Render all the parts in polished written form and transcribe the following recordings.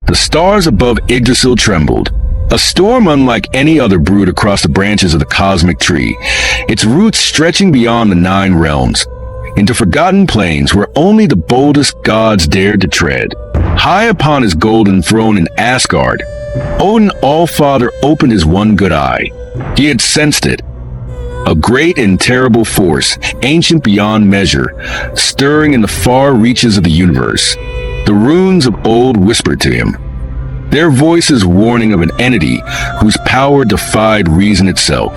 The stars above Yggdrasil trembled. A storm unlike any other brewed across the branches of the cosmic tree, its roots stretching beyond the 9 realms, into forgotten plains where only the boldest gods dared to tread. High upon his golden throne in Asgard, Odin Allfather opened his one good eye. He had sensed it. A great and terrible force, ancient beyond measure, stirring in the far reaches of the universe. The runes of old whispered to him, their voices warning of an entity whose power defied reason itself.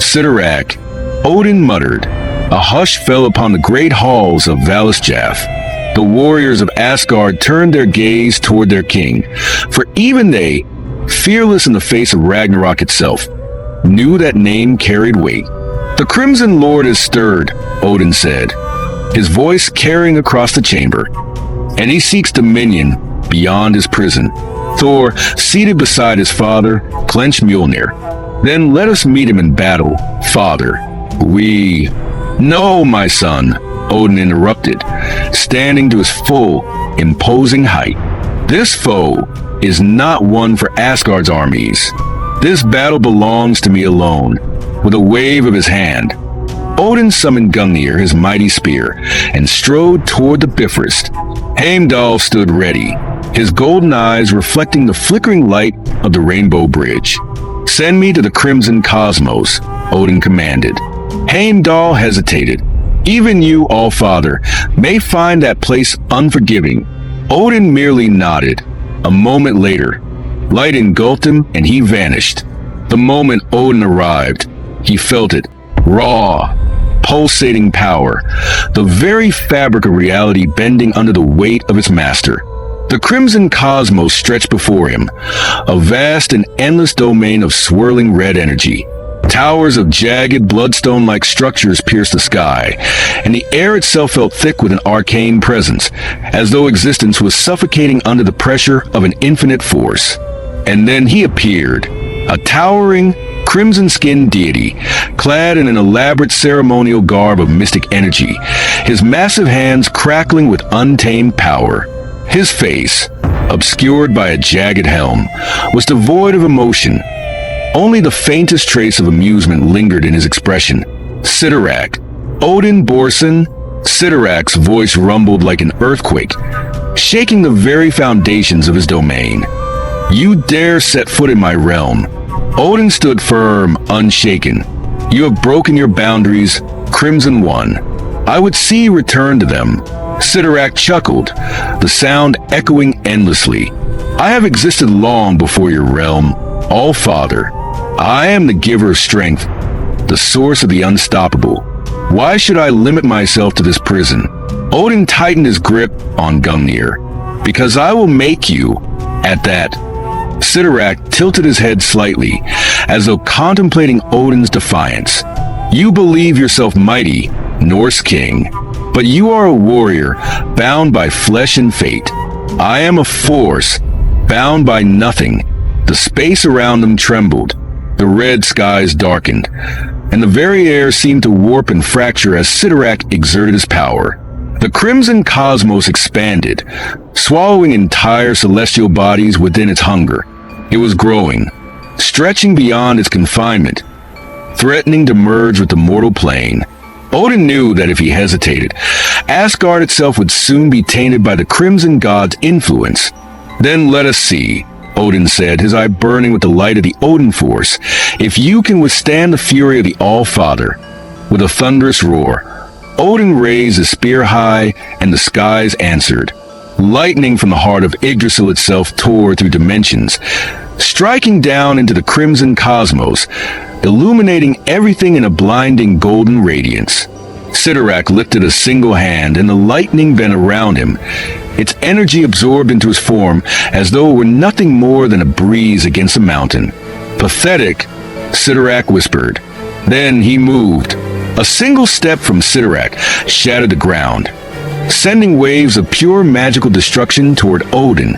Cyttorak, Odin muttered. A hush fell upon the great halls of Valisjath. The warriors of Asgard turned their gaze toward their king, for even they, fearless in the face of Ragnarok itself, knew that name carried weight. The Crimson Lord is stirred, Odin said, his voice carrying across the chamber, and he seeks dominion beyond his prison. Thor, seated beside his father, clenched Mjolnir. Then let us meet him in battle, father. No, my son, Odin interrupted, standing to his full, imposing height. This foe is not one for Asgard's armies. This battle belongs to me alone. With a wave of his hand, Odin summoned Gungnir, his mighty spear, and strode toward the Bifrost. Heimdall stood ready, his golden eyes reflecting the flickering light of the Rainbow Bridge. Send me to the Crimson Cosmos, Odin commanded. Heimdall hesitated. Even you, Allfather, may find that place unforgiving. Odin merely nodded. A moment later, light engulfed him and he vanished. The moment Odin arrived, he felt it. Raw, pulsating power, the very fabric of reality bending under the weight of its master. The Crimson Cosmos stretched before him, a vast and endless domain of swirling red energy. Towers of jagged, bloodstone-like structures pierced the sky, and the air itself felt thick with an arcane presence, as though existence was suffocating under the pressure of an infinite force. And then he appeared, a towering, crimson-skinned deity, clad in an elaborate ceremonial garb of mystic energy, his massive hands crackling with untamed power. His face, obscured by a jagged helm, was devoid of emotion. Only the faintest trace of amusement lingered in his expression. Cyttorak, Odin Borson. Cyttorak's voice rumbled like an earthquake, shaking the very foundations of his domain. You dare set foot in my realm. Odin stood firm, unshaken. You have broken your boundaries, Crimson One. I would see you return to them. Cyttorak chuckled, the sound echoing endlessly. I have existed long before your realm, Allfather. I am the giver of strength, the source of the unstoppable. Why should I limit myself to this prison? Odin tightened his grip on Gungnir. Because I will make you, at that. Cyttorak tilted his head slightly, as though contemplating Odin's defiance. You believe yourself mighty, Norse king, but you are a warrior bound by flesh and fate. I am a force bound by nothing. The space around them trembled. The red skies darkened, and the very air seemed to warp and fracture as Cyttorak exerted his power. The Crimson Cosmos expanded, swallowing entire celestial bodies within its hunger. It was growing, stretching beyond its confinement, threatening to merge with the mortal plane. Odin knew that if he hesitated, Asgard itself would soon be tainted by the Crimson God's influence. Then let us see, Odin said, his eye burning with the light of the Odin Force, if you can withstand the fury of the Allfather. With a thunderous roar, Odin raised his spear high, and the skies answered. Lightning from the heart of Yggdrasil itself tore through dimensions, striking down into the Crimson Cosmos, illuminating everything in a blinding golden radiance. Cyttorak lifted a single hand, and the lightning bent around him, its energy absorbed into his form as though it were nothing more than a breeze against a mountain. Pathetic, Cyttorak whispered. Then he moved. A single step from Cyttorak shattered the ground, sending waves of pure magical destruction toward Odin.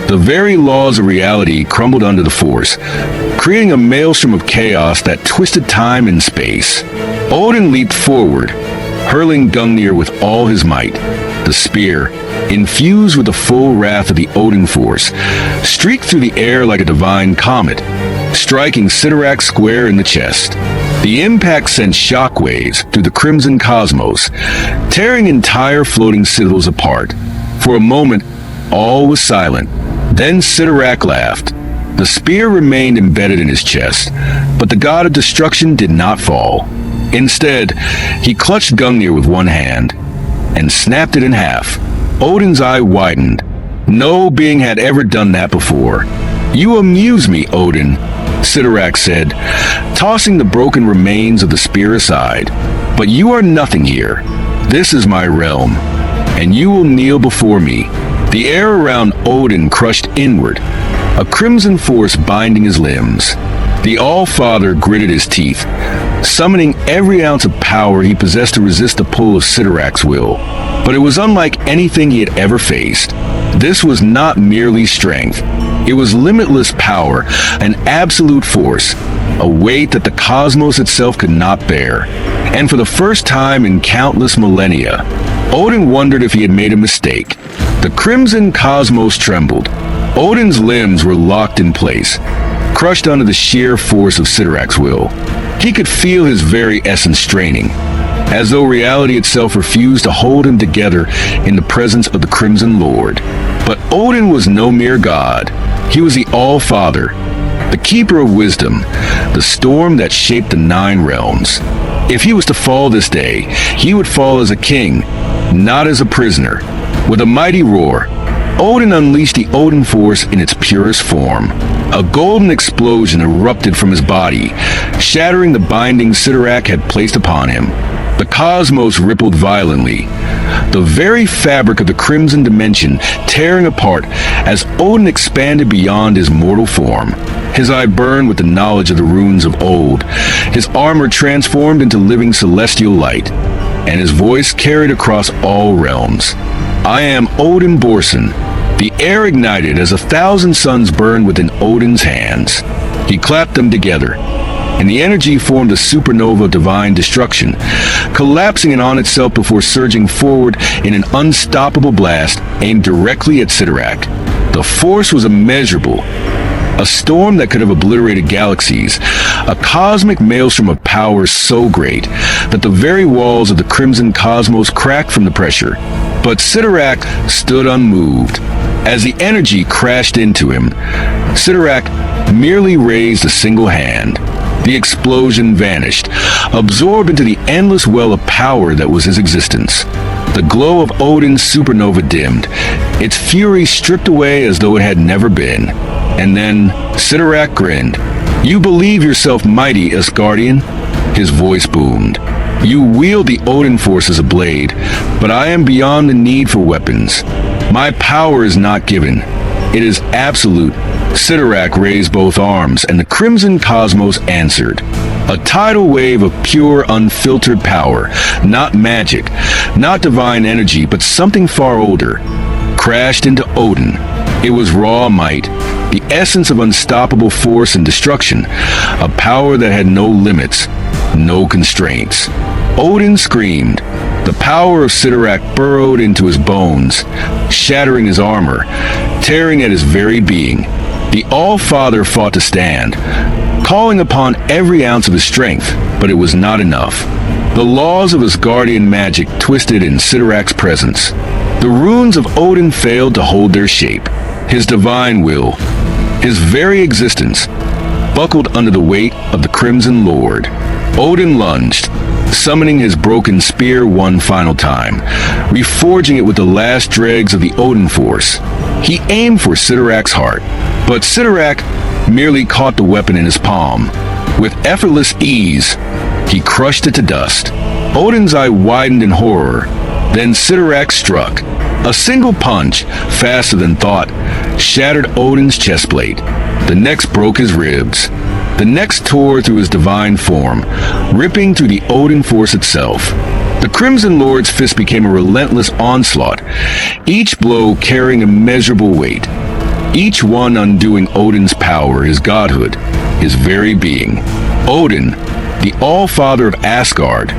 The very laws of reality crumbled under the force, creating a maelstrom of chaos that twisted time and space. Odin leaped forward, hurling Gungnir with all his might. The spear, infused with the full wrath of the Odin Force, streaked through the air like a divine comet, striking Cyttorak square in the chest. The impact sent shockwaves through the crimson cosmos, tearing entire floating citadels apart. For a moment, all was silent. Then Cyttorak laughed. The spear remained embedded in his chest, but the god of destruction did not fall. Instead, he clutched Gungnir with one hand and snapped it in half. Odin's eye widened. No being had ever done that before. "You amuse me, Odin," Cyttorak said, tossing the broken remains of the spear aside. "But you are nothing here. This is my realm, and you will kneel before me." The air around Odin crushed inward, a crimson force binding his limbs. The All-Father gritted his teeth, summoning every ounce of power he possessed to resist the pull of Cyttorak's will. But it was unlike anything he had ever faced. This was not merely strength. It was limitless power, an absolute force, a weight that the cosmos itself could not bear. And for the first time in countless millennia, Odin wondered if he had made a mistake. The crimson cosmos trembled. Odin's limbs were locked in place, crushed under the sheer force of Cyttorak's will. He could feel his very essence straining, as though reality itself refused to hold him together in the presence of the Crimson Lord. But Odin was no mere god. He was the All-Father, the keeper of wisdom, the storm that shaped the 9 realms. If he was to fall this day, he would fall as a king, not as a prisoner. With a mighty roar, Odin unleashed the Odin Force in its purest form. A golden explosion erupted from his body, shattering the binding Cyttorak had placed upon him. The cosmos rippled violently, the very fabric of the crimson dimension tearing apart as Odin expanded beyond his mortal form. His eye burned with the knowledge of the runes of old, his armor transformed into living celestial light, and his voice carried across all realms. "I am Odin Borson." The air ignited as 1,000 suns burned within Odin's hands. He clapped them together, and the energy formed a supernova of divine destruction, collapsing in on itself before surging forward in an unstoppable blast aimed directly at Cyttorak. The force was immeasurable, a storm that could have obliterated galaxies, a cosmic maelstrom of power so great that the very walls of the crimson cosmos cracked from the pressure. But Cyttorak stood unmoved. As the energy crashed into him, Cyttorak merely raised a single hand. The explosion vanished, absorbed into the endless well of power that was his existence. The glow of Odin's supernova dimmed, its fury stripped away as though it had never been. And then Cyttorak grinned. "You believe yourself mighty, Asgardian?" His voice boomed. "You wield the Odin Force as a blade, but I am beyond the need for weapons. My power is not given. It is absolute." Cyttorak raised both arms, and the crimson cosmos answered. A tidal wave of pure, unfiltered power, not magic, not divine energy, but something far older, crashed into Odin. It was raw might, the essence of unstoppable force and destruction, a power that had no limits, no constraints. Odin screamed. The power of Cyttorak burrowed into his bones, shattering his armor, tearing at his very being. The All-Father fought to stand, calling upon every ounce of his strength, but it was not enough. The laws of Asgardian magic twisted in Cyttorak's presence. The runes of Odin failed to hold their shape. His divine will, his very existence, buckled under the weight of the Crimson Lord. Odin lunged, summoning his broken spear one final time, reforging it with the last dregs of the Odin Force. He aimed for Cyttorak's heart, but Cyttorak merely caught the weapon in his palm. With effortless ease, he crushed it to dust. Odin's eye widened in horror. Then Cyttorak struck. A single punch, faster than thought, shattered Odin's chestplate. The next broke his ribs. The next tore through his divine form, ripping through the Odin Force itself. The Crimson Lord's fist became a relentless onslaught, each blow carrying immeasurable weight, each one undoing Odin's power, his godhood, his very being. Odin, the All-Father of Asgard,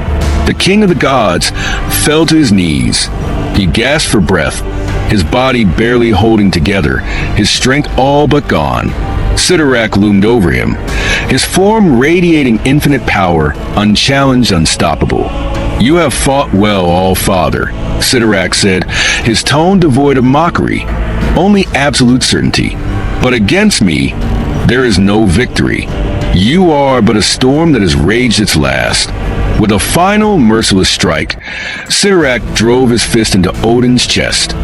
the king of the gods, fell to his knees. He gasped for breath, his body barely holding together, his strength all but gone. Cyttorak loomed over him, his form radiating infinite power, unchallenged, unstoppable. "You have fought well, All-Father," Cyttorak said, his tone devoid of mockery, only absolute certainty. "But against me, there is no victory. You are but a storm that has raged its last." With a final merciless strike, Cyttorak drove his fist into Odin's chest,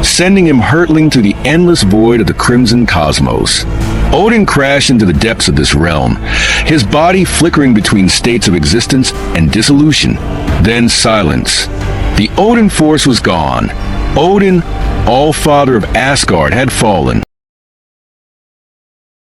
sending him hurtling through the endless void of the crimson cosmos. Odin crashed into the depths of this realm, his body flickering between states of existence and dissolution. Then silence. The Odin Force was gone. Odin, All-Father of Asgard, had fallen.